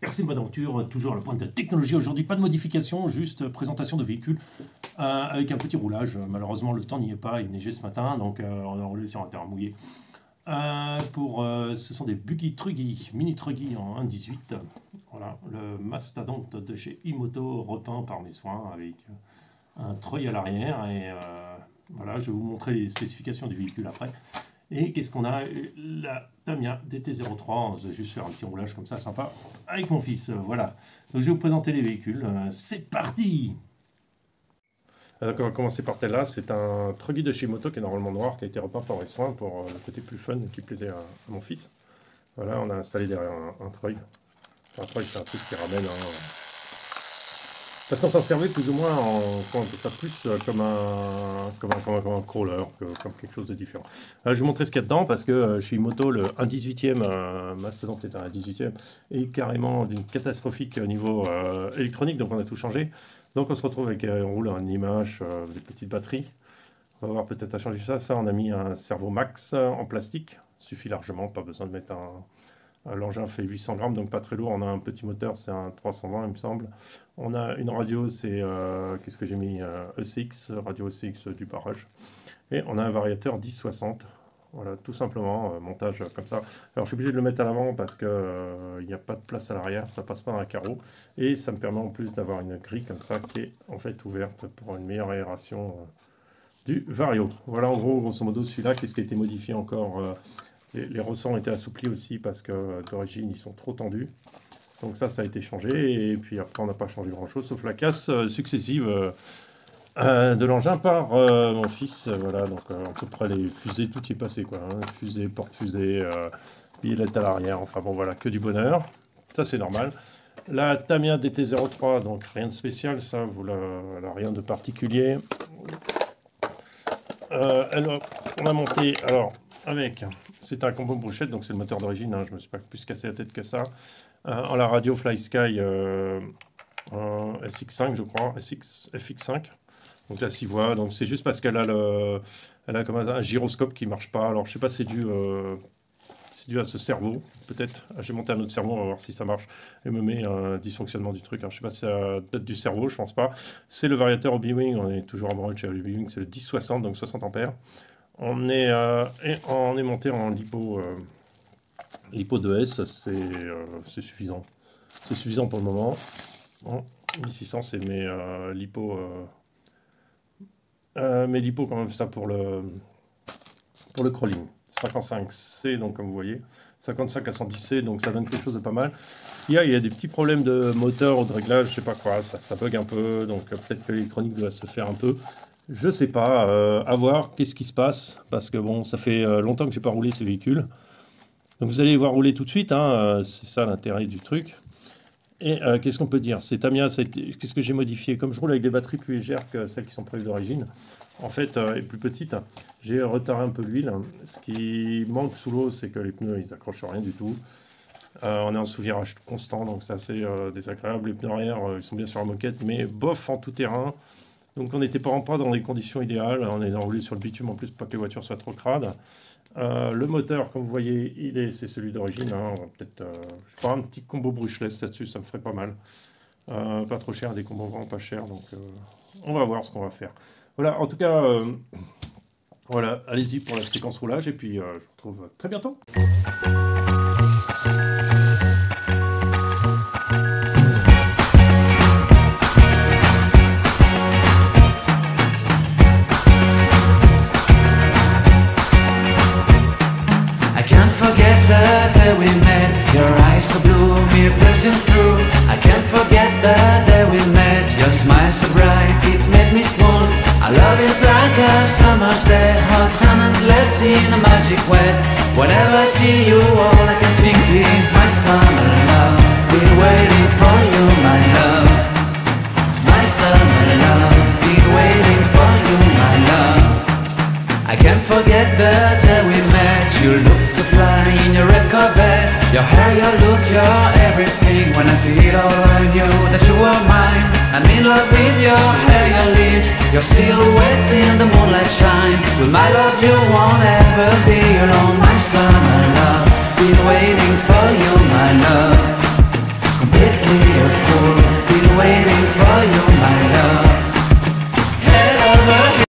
Merci Mode Aventure, toujours à la pointe de la technologie. Aujourd'hui, pas de modification, juste présentation de véhicule avec un petit roulage. Malheureusement, le temps n'y est pas, il neigeait ce matin, donc on a roulé sur un terrain mouillé. Ce sont des Buggy Truggy, mini Truggy en 1.18. Voilà, le mastodonte de chez Imoto, repeint par mes soins avec un treuil à l'arrière. Et voilà, je vais vous montrer les spécifications du véhicule après. Et qu'est-ce qu'on a? La Tamiya DT03, je vais juste faire un petit roulage comme ça, sympa, avec mon fils, voilà. Donc je vais vous présenter les véhicules, c'est parti! Donc on va commencer par celle-là, c'est un Truggy de chez Imoto qui est normalement noir, qui a été repeint par les soins pour le côté plus fun qui plaisait à mon fils. Voilà, on a installé derrière un treuil. Un treuil, c'est un truc qui ramène parce qu'on s'en servait plus ou moins on appelle ça plus comme un crawler, comme quelque chose de différent. Je vais vous montrer ce qu'il y a dedans parce que chez Imoto, le 1.18e, Mastodon est un 1.18e, est carrément d'une catastrophique niveau électronique, donc on a tout changé. Donc on se retrouve avec, on roule un image, des petites batteries. On va voir peut-être à changer ça. Ça, on a mis un servo max en plastique, suffit largement, pas besoin de mettre l'engin fait 800 grammes, donc pas très lourd. On a un petit moteur, c'est un 320 il me semble. On a une radio, c'est, qu'est-ce que j'ai mis, ECX, radio ECX du barrage. Et on a un variateur 1060. Voilà, tout simplement, montage comme ça. Alors je suis obligé de le mettre à l'avant parce qu'il n'y a pas de place à l'arrière, ça passe pas dans un carreau. Et ça me permet en plus d'avoir une grille comme ça qui est en fait ouverte pour une meilleure aération du vario. Voilà en gros, grosso modo, celui-là, qu'est-ce qui a été modifié encore les ressorts ont été assouplis aussi parce que d'origine ils sont trop tendus. Donc ça a été changé. Et puis après on n'a pas changé grand-chose sauf la casse successive de l'engin par mon fils. Voilà, donc à peu près les fusées, tout y est passé quoi. Hein. Fusée, porte-fusée, billette à l'arrière. Enfin bon voilà, que du bonheur. Ça c'est normal. La Tamiya DT03, donc rien de spécial, ça, elle a rien de particulier. On a monté, alors, avec, c'est un combo brochette, donc c'est le moteur d'origine, hein, je ne me suis pas plus cassé la tête que ça. En la radio FlySky SX5, je crois, FX5. Donc là, 6 voix, donc c'est juste parce qu'elle a comme un gyroscope qui ne marche pas. Alors, je ne sais pas, c'est dû à ce cerveau, peut-être. J'ai monté un autre cerveau, on va voir si ça marche. Et me met un dysfonctionnement du truc. Alors, je ne sais pas si c'est peut-être du cerveau, je pense pas. C'est le variateur Obi-Wing, on est toujours en branche chez Obi-Wing, c'est le 1060, donc 60 ampères. On est monté en lipo 2S, c'est suffisant. C'est suffisant pour le moment. Bon, 1600, c'est mes lipo quand même, ça pour le crawling. 55C, donc comme vous voyez, 55 à 110C, donc ça donne quelque chose de pas mal. Il y a des petits problèmes de moteur ou de réglage, je sais pas quoi, ça bug un peu, donc peut-être que l'électronique doit se faire un peu. Je sais pas, à voir qu'est-ce qui se passe, parce que bon, ça fait longtemps que j'ai pas roulé ces véhicules. Donc vous allez les voir rouler tout de suite, hein, c'est ça l'intérêt du truc. Et qu'est-ce qu'on peut dire? C'est Tamiya, qu'est-ce que j'ai modifié? Comme je roule avec des batteries plus légères que celles qui sont prévues d'origine, en fait, et plus petites, j'ai retardé un peu l'huile. Ce qui manque sous l'eau, c'est que les pneus, ils accrochent rien du tout. On est en sous-virage constant, donc c'est assez désagréable. Les pneus arrière, ils sont bien sur la moquette, mais bof en tout terrain. Donc on n'était pas dans les conditions idéales. On est enroulé sur le bitume en plus pour pas que les voitures soient trop crades. Le moteur, comme vous voyez, c'est celui d'origine. Hein. On va peut-être, je sais pas, un petit combo brushless là-dessus, ça me ferait pas mal. Pas trop cher, des combos vraiment pas chers. Donc on va voir ce qu'on va faire. Voilà, en tout cas, voilà, allez-y pour la séquence roulage et puis je vous retrouve très bientôt. We met, your eyes so blue, me piercing through. I can't forget the day we met, your smile so bright, it made me swoon. Our love is like a summer's day, hot and endless in a magic way. Whenever I see you, all I can think is my summer love. Been waiting for you, my love. My summer love, been waiting for you, my love. I can't forget the day we met. You looked so fly in your red Corvette. Your hair, your look, your everything. When I see it all, I knew that you were mine. I'm in love with your hair, your lips, your silhouette in the moonlight shine. With my love you won't ever be alone. My summer love, been waiting for you, my love.